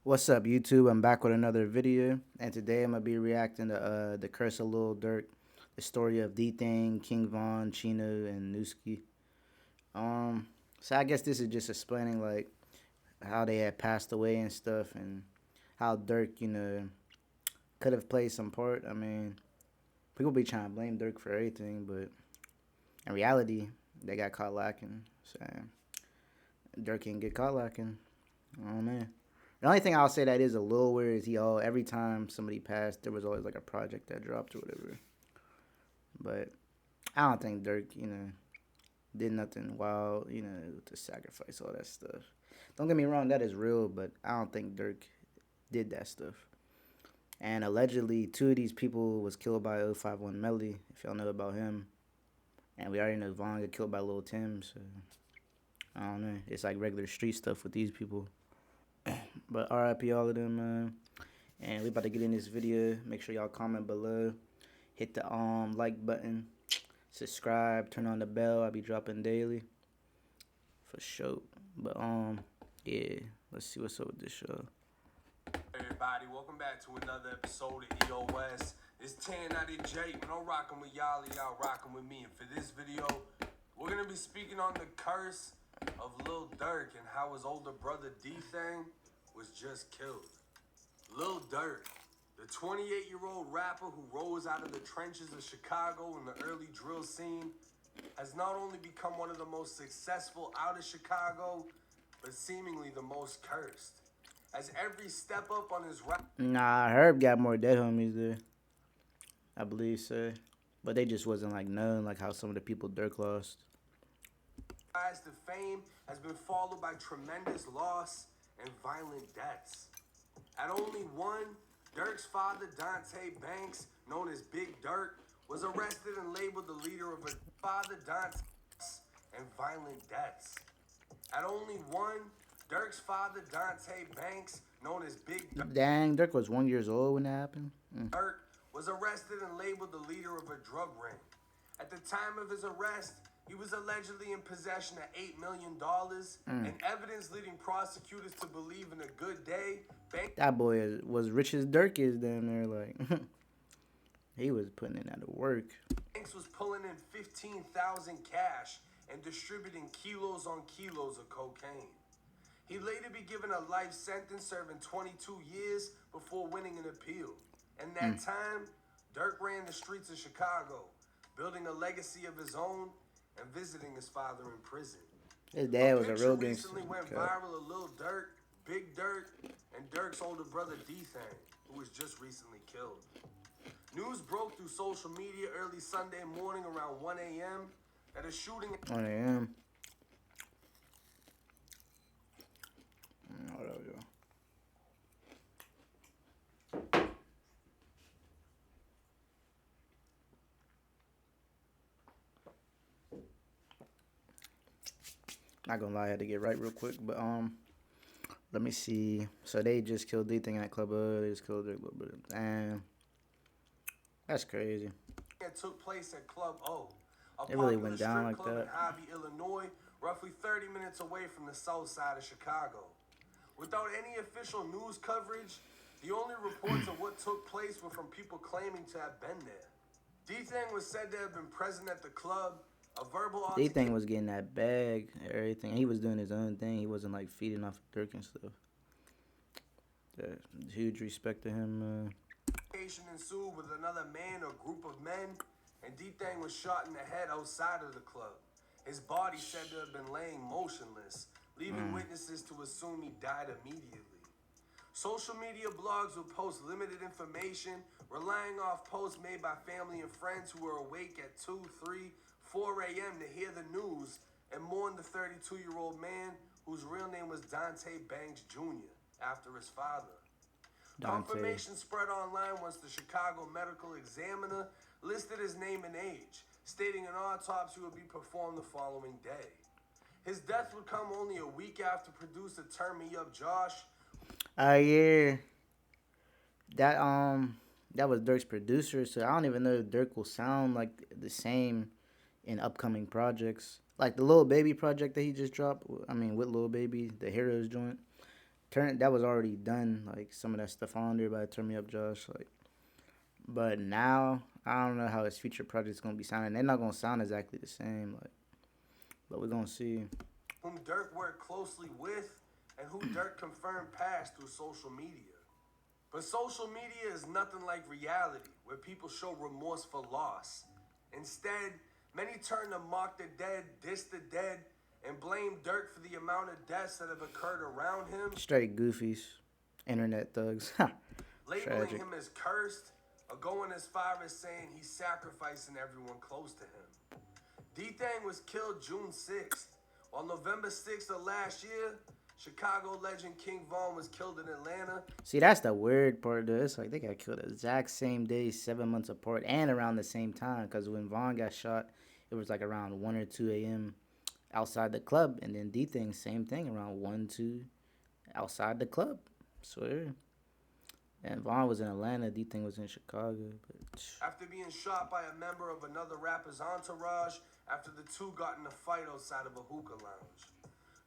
What's up, YouTube? I'm back with another video, and today I'm gonna be reacting to the Curse of Lil Durk, the story of Dthang, Kingvon, Chino, and Nuski. Um, so I guess this is just explaining like how they had passed away and stuff, and how Durk, could have played some part. I mean, people be trying to blame Durk for everything, but in reality, they got caught lacking. So Durk can get caught lacking. Oh man. The only thing I'll say that is a little weird is every time somebody passed, there was always like a project that dropped or whatever. But I don't think Dirk, did nothing wild, to sacrifice all that stuff. Don't get me wrong, that is real, but I don't think Dirk did that stuff. And allegedly, two of these people was killed by 051 Melly, if y'all know about him. And we already know Vaughn got killed by Lil Tim, so I don't know. It's like regular street stuff with these people. But RIP all of them, man. And we about to get in this video. Make sure y'all comment below. Hit the like button. Subscribe. Turn on the bell. I'll be dropping daily. For sure. But yeah. Let's see what's up with this show. Everybody, welcome back to another episode of EOS. It's 10 out of J. When I'm rocking with y'all rocking with me. And for this video, we're gonna be speaking on the curse of Lil Durk and how his older brother Dthang was just killed. Lil Durk, the 28-year-old rapper who rose out of the trenches of Chicago in the early drill scene, has not only become one of the most successful out of Chicago, but seemingly the most cursed. As every step up on his rap... Nah, Herb got more dead homies there. I believe so. But they just wasn't like known like how some of the people Durk lost. rise to fame has been followed by tremendous loss and violent deaths. At only one, Durk's father, Dthang Banks, known as Big Durk, was arrested and labeled the leader of a father, Dthang, and violent deaths. At only one, Durk's father, Dthang Banks, known as Big Durk, Dang, Durk was 1 year old when that happened. Durk, was arrested and labeled the leader of a drug ring. At the time of his arrest, he was allegedly in possession of $8 million and evidence leading prosecutors to believe in a good day. That boy was rich as Durk is down there. Like, he was putting in that work. Banks was pulling in 15,000 cash and distributing kilos on kilos of cocaine. He later be given a life sentence serving 22 years before winning an appeal. In that time, Durk ran the streets of Chicago, building a legacy of his own and visiting his father in prison. His dad was a Picture real gangster. recently went viral of Lil Durk, Big Durk, and Durk's older brother Dthang, who was just recently killed. News broke through social media early Sunday morning around 1 a.m. that a shooting... 1 a.m. Oh, there we go. Not gonna lie, I had to get right real quick, but let me see. So they just killed D-Thing at Club O. They just killed Dirk, and that's crazy. It took place at Club O, a It really popular went down strip like club that. in Hobby, Illinois, roughly 30 minutes away from the south side of Chicago. Without any official news coverage, the only reports of what took place were from people claiming to have been there. Dthang was said to have been present at the club. A verbal D-Thing was getting that bag, everything. He was doing his own thing. He wasn't like feeding off Dirk and stuff. Yeah, huge respect to him. altercation ensued with another man or group of men, and Dthang was shot in the head outside of the club. His body said to have been laying motionless, leaving witnesses to assume he died immediately. Social media blogs will post limited information, relying off posts made by family and friends who were awake at 2, 3, 4 a.m. to hear the news and mourn the 32-year-old man whose real name was Dthang Banks Jr. after his father. Confirmation spread online once the Chicago Medical Examiner listed his name and age, stating an autopsy would be performed the following day. His death would come only a week after producer Turn Me Up Josh. Yeah. That was Dirk's producer, so I don't even know if Dirk will sound like the same in upcoming projects. Like the Lil Baby project that he just dropped. I mean, with Lil Baby, the Heroes joint. that was already done. Like some of that stuff on there by Turn Me Up Josh. Like, but now I don't know how his future projects gonna be sounding. They're not gonna sound exactly the same. Like, but we're gonna see. Whom Durk worked closely with, and who Durk confirmed past through social media. But social media is nothing like reality, where people show remorse for loss. Instead, many turn to mock the dead, diss the dead, and blame Durk for the amount of deaths that have occurred around him, Straight goofies, internet thugs. labeling Tragic. him as cursed, or going as far as saying he's sacrificing everyone close to him. Dthang was killed June 6th, while November 6th of last year, Chicago legend Kingvon was killed in Atlanta. See, that's the weird part of this. Like, they got killed the exact same day, 7 months apart, and around the same time. Because when Vaughn got shot, it was like around 1 or 2 a.m. outside the club. And then D-Thing, same thing, around 1, 2 outside the club. Swear. And Vaughn was in Atlanta, D-Thing was in Chicago. But After being shot by a member of another rapper's entourage after the two got in a fight outside of a hookah lounge.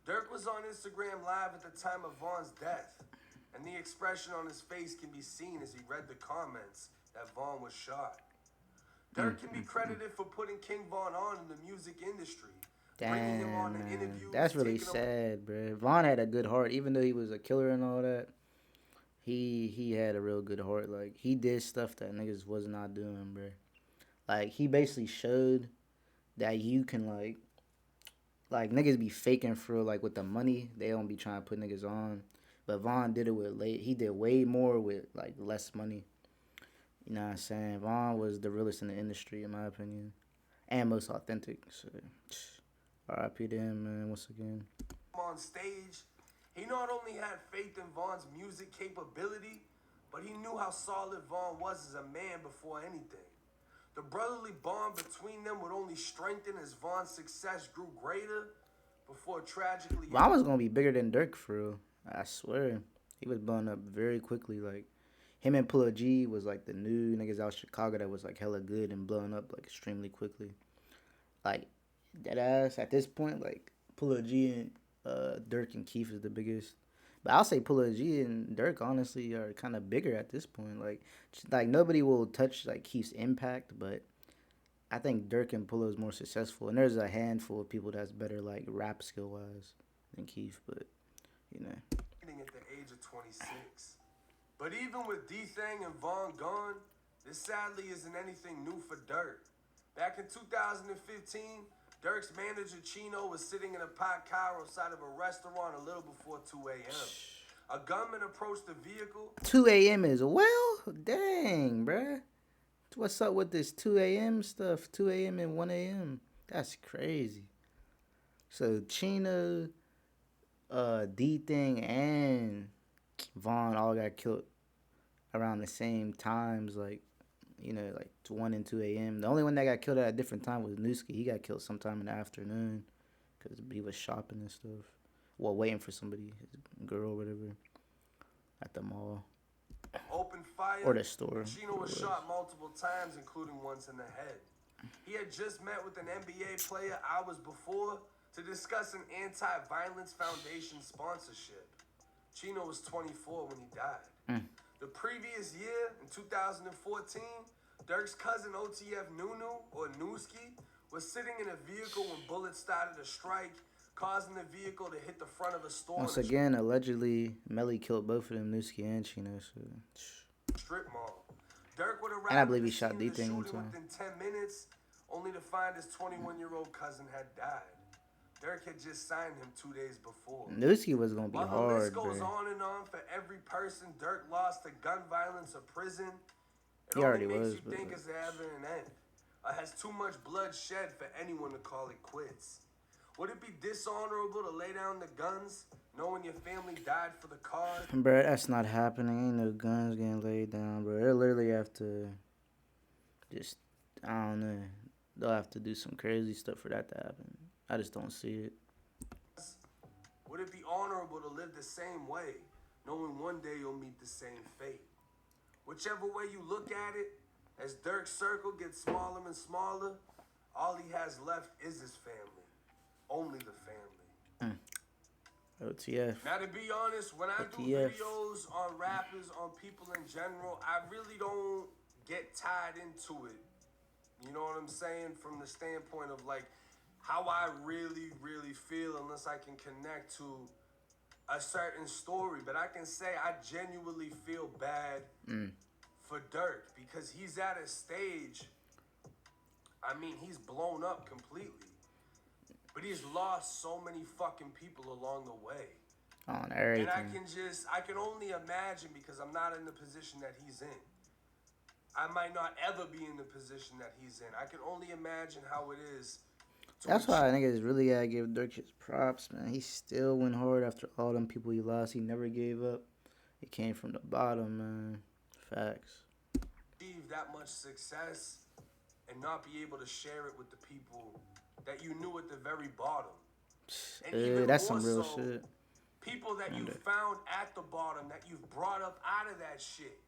Durk was on Instagram Live at the time of Vaughn's death, and the expression on his face can be seen as he read the comments that Vaughn was shot. Durk can be credited for putting Kingvon on in the music industry, bringing him on damn, to man. interviews, That's really taking him. sad, bro. Vaughn had a good heart. Even though he was a killer and all that, he had a real good heart. Like, he did stuff that niggas was not doing, bro. Like, he basically showed that you can, like niggas be faking for like with the money. They don't be trying to put niggas on. But Vaughn did it with he did way more with like less money. You know what I'm saying? Vaughn was the realest in the industry in my opinion. And most authentic. So RIP to him, man, once again. On stage, he not only had faith in Vaughn's music capability, but he knew how solid Vaughn was as a man before anything. The brotherly bond between them would only strengthen as Vaughn's success grew greater before tragically. Vaughn was gonna be bigger than Durk for real. I swear. He was blowing up very quickly. Like him and Pullo G was like the new niggas out of Chicago that was like hella good and blowing up like extremely quickly. Like that ass at this point, like Pullo G and Durk and Keith is the biggest. But I'll say Pullo G and Durk honestly are kind of bigger at this point. Like nobody will touch like Keith's impact, but I think Durk and Pullo is more successful. And there's a handful of people that's better like rap skill wise than Keith, but you know. At the age of 26. But even with Dthang and Vaughn gone, this sadly isn't anything new for Durk. Back in 2015, Durk's manager Chino was sitting in a pot car outside of a restaurant a little before 2 a.m. A gunman approached the vehicle. 2 a.m. as well? Dang, bruh. What's up with this 2 a.m. stuff? 2 a.m. and 1 a.m. That's crazy. So Chino, Dthang, and Vaughn all got killed around the same times, like, you know, like 1 and 2 a.m. The only one that got killed at a different time was Nuski. He got killed sometime in the afternoon because he was shopping and stuff. Well, waiting for somebody, his girl or whatever, at the mall. Opened fire. Or the store. Chino was shot multiple times, including once in the head. He had just met with an NBA player hours before to discuss an anti-violence foundation sponsorship. Chino was 24 when he died. The previous year, in 2014, Durk's cousin OTF Nunu, or Nuski, was sitting in a vehicle when bullets started to strike, causing the vehicle to hit the front of a store. Once again, allegedly, Melly killed both of them, Nuski and Chino. So. Strip mall. Durk would arrive And I believe at he the shot scene of the Dthang shooting too. within 10 minutes, only to find his 21-year-old cousin had died. Durk had just signed him 2 days before. Nuski was gonna be While the hard, list goes bro. on and on for every person Durk lost to gun violence or prison, it He already only makes was, you but think it's ever an end. Has too much blood shed for anyone to call it quits. Would it be dishonorable to lay down the guns, knowing your family died for the cause? Bro, that's not happening. Ain't no guns getting laid down, bro. They'll literally have to just, I don't know. They'll have to do some crazy stuff for that to happen. I just don't see it. Would it be honorable to live the same way, knowing one day you'll meet the same fate? Whichever way you look at it, as Durk's circle gets smaller and smaller, all he has left is his family. Only the family. OTF. Now, to be honest, when I do OTF. videos on rappers, on people in general, I really don't get tied into it. You know what I'm saying? From the standpoint of like how I really, really feel, unless I can connect to a certain story. But I can say I genuinely feel bad for Durk because he's at a stage. I mean, he's blown up completely, but he's lost so many fucking people along the way. On And everything. I can only imagine because I'm not in the position that he's in. I might not ever be in the position that he's in. I can only imagine how it is to That's why achieve. I think it's really gotta give Dirk his props, man. He still went hard after all them people he lost. He never gave up. He came from the bottom, man. Facts. That much success and not be able to share it with the people that you knew at the very bottom. And even That's more some real so, shit. people that you Wonder. found at the bottom, that you've brought up out of that shit,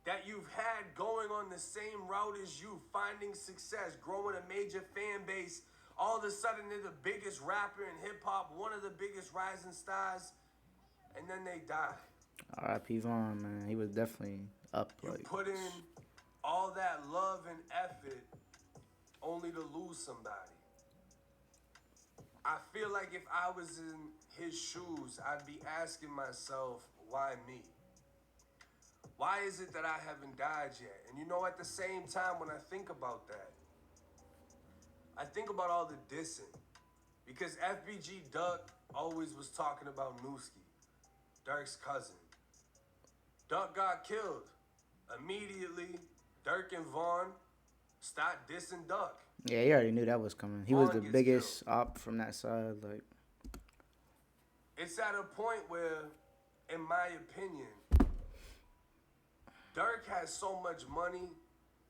that you've had going on the same route as you, finding success, growing a major fan base. All of a sudden, they're the biggest rapper in hip hop, one of the biggest rising stars, and then they die. R.I.P. Vaughn, man. He was definitely up, You like. put in all that love and effort only to lose somebody. I feel like if I was in his shoes, I'd be asking myself, why me? Why is it that I haven't died yet? And you know, at the same time, when I think about that, I think about all the dissing. Because FBG Duck always was talking about Nuski, Durk's cousin. Duck got killed. Immediately, Durk and Vaughn stopped dissing Duck. Yeah, he already knew that was coming. He was Vaughn the gets killed. biggest op from that side, like. It's at a point where, in my opinion, Durk has so much money,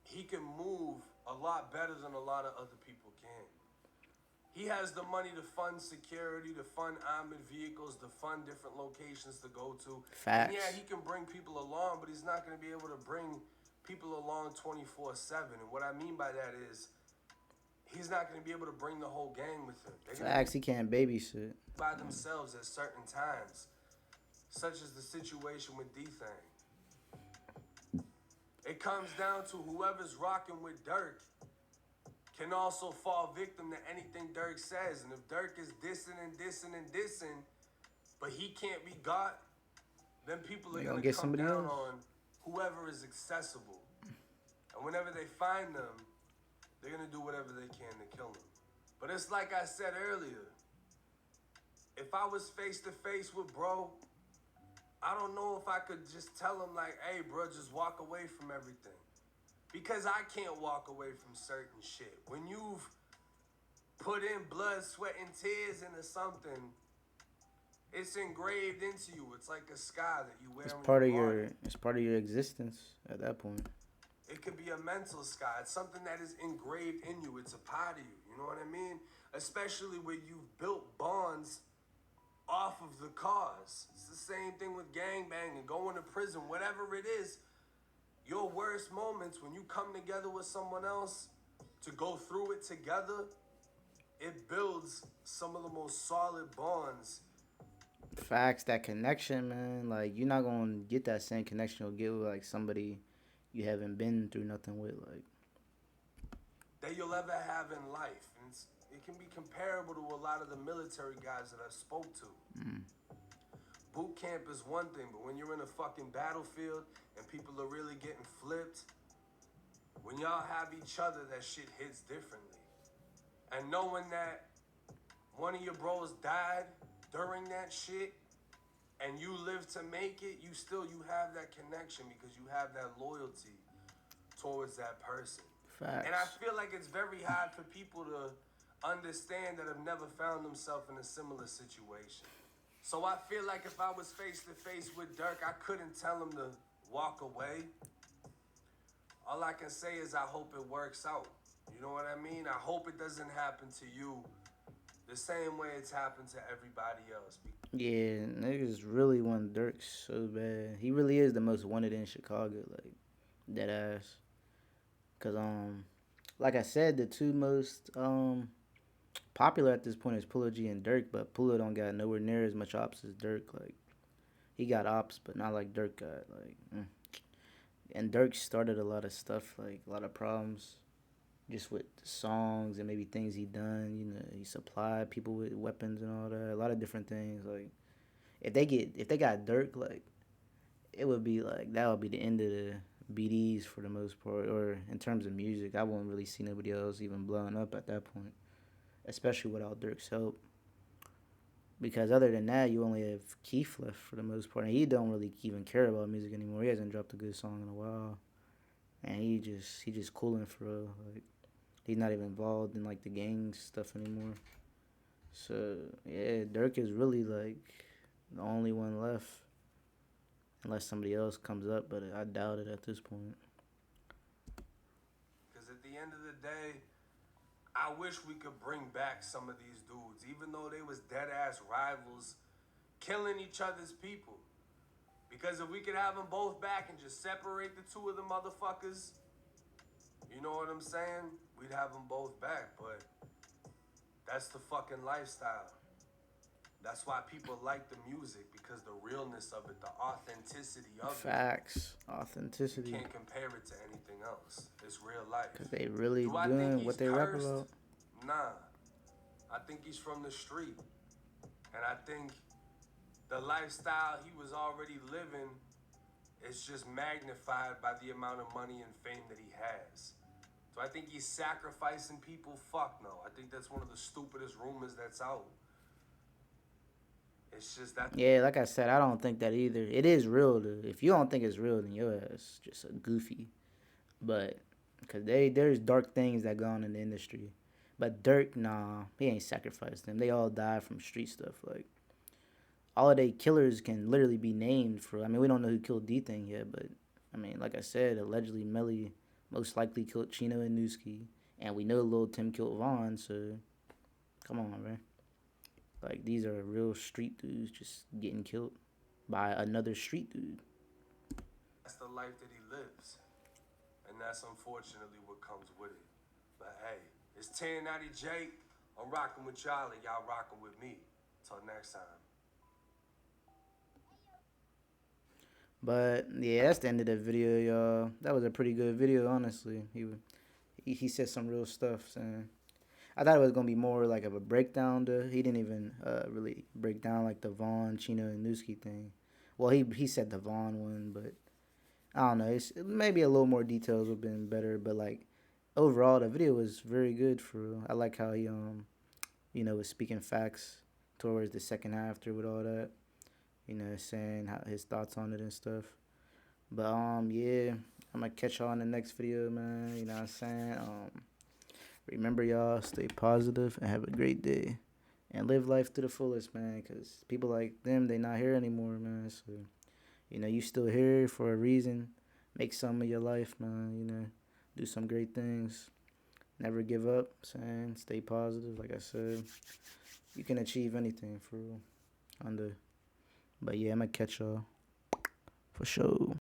he can move a lot better than a lot of other people can. He has the money to fund security, to fund armored vehicles, to fund different locations to go to. Facts. And yeah, he can bring people along, but he's not going to be able to bring people along 24/7. And what I mean by that is, he's not going to be able to bring the whole gang with him. They're Facts, he can't babysit. by themselves at certain times, such as the situation with Dthang. It comes down to whoever's rocking with Durk can also fall victim to anything Durk says. And if Durk is dissing and dissing and dissing, but he can't be got, then people are They going gonna to get come somebody down else. on whoever is accessible. And whenever they find them, they're going to do whatever they can to kill them. But it's like I said earlier, if I was face to face with bro, I don't know if I could just tell him like, hey bro, just walk away from everything. Because I can't walk away from certain shit. When you've put in blood, sweat, and tears into something, it's engraved into you. It's like a scar that you wear It's on part your of body. your. It's part of your existence at that point. It could be a mental scar. It's something that is engraved in you. It's a part of you. You know what I mean? Especially where you've built bonds off of the cause. It's the same thing with gangbanging, going to prison, whatever it is. Your worst moments when you come together with someone else to go through it together, it builds some of the most solid bonds. Facts, that connection, man. Like you're not gonna get that same connection you'll get with like somebody you haven't been through nothing with, like. That you'll ever have in life. And it can be comparable to a lot of the military guys that I spoke to. Boot camp is one thing, but when you're in a fucking battlefield and people are really getting flipped, when y'all have each other, that shit hits differently. And knowing that one of your bros died during that shit and you live to make it, you have that connection because you have that loyalty towards that person. Facts. And I feel like it's very hard for people to understand that have never found themselves in a similar situation. So I feel like if I was face to face with Durk, I couldn't tell him to walk away. All I can say is I hope it works out. You know what I mean? I hope it doesn't happen to you the same way it's happened to everybody else. Yeah, niggas really want Dirk so bad. He really is the most wanted in Chicago, like dead ass. Cause like I said, the two most popular at this point is Pula G and Dirk, but Pula don't got nowhere near as much ops as Dirk. Like he got ops, but not like Dirk got. And Dirk started a lot of stuff, like a lot of problems, just with the songs and maybe things he done. You know, he supplied people with weapons and all that. A lot of different things. Like if they got Dirk, like it would be like that would be the end of the BDs for the most part. Or in terms of music, I wouldn't really see nobody else even blowing up at that point, especially without Dirk's help. Because other than that, you only have Keith left for the most part, and he don't really even care about music anymore. He hasn't dropped a good song in a while, and he just cooling for real. Like he's not even involved in like the gang stuff anymore. So yeah, Dirk is really like the only one left, unless somebody else comes up, but I doubt it at this point. Because at the end of the day, I wish we could bring back some of these dudes, even though they was dead ass rivals, killing each other's people. Because if we could have them both back and just separate the two of the motherfuckers, you know what I'm saying? We'd have them both back, but that's the fucking lifestyle. That's why people like the music, because the realness of it, the authenticity of it. Facts, You authenticity, can't compare it to anything else. It's real life. cause they really Do I think doing he's what they rap cursed? about. Nah. I think he's from the street. And I think the lifestyle he was already living is just magnified by the amount of money and fame that he has. So I think he's sacrificing people. Fuck no. I think that's one of the stupidest rumors that's out. It's just that. Yeah, like I said, I don't think that either. It is real. Though. If you don't think it's real, then your ass just a goofy. But because there's dark things that go on in the industry. But Dirk, nah, he ain't sacrificed them. They all died from street stuff. Like all of they killers can literally be named for. I mean, we don't know who killed Dthang yet, but I mean, like I said, allegedly Melly most likely killed Chino and Nuski, and we know Lil Tim killed Vaughn. So come on, man. Like these are real street dudes just getting killed by another street dude. That's the life that he lives. And that's unfortunately what comes with it. But hey, it's 1090 Jake. I'm rocking with y'all and y'all rocking with me. Till next time. But yeah, that's the end of the video, y'all. That was a pretty good video, honestly. He said some real stuff, saying I thought it was gonna be more like of a breakdown. He didn't even really break down like the Vaughn, Chino, and Nuski thing. Well, he said the Vaughn one, but I don't know. Maybe a little more details would have been better. But like overall, the video was very good for real. I like how he was speaking facts towards the second half through with all that. Saying how his thoughts on it and stuff. But yeah, I'm gonna catch y'all in the next video, man. You know what I'm saying? Remember y'all, stay positive and have a great day. And live life to the fullest, man, because people like them, they not here anymore, man. So, you still here for a reason. Make some of your life, man, do some great things. Never give up, saying stay positive, like I said. You can achieve anything for real. But yeah, I'm gonna catch y'all for sure.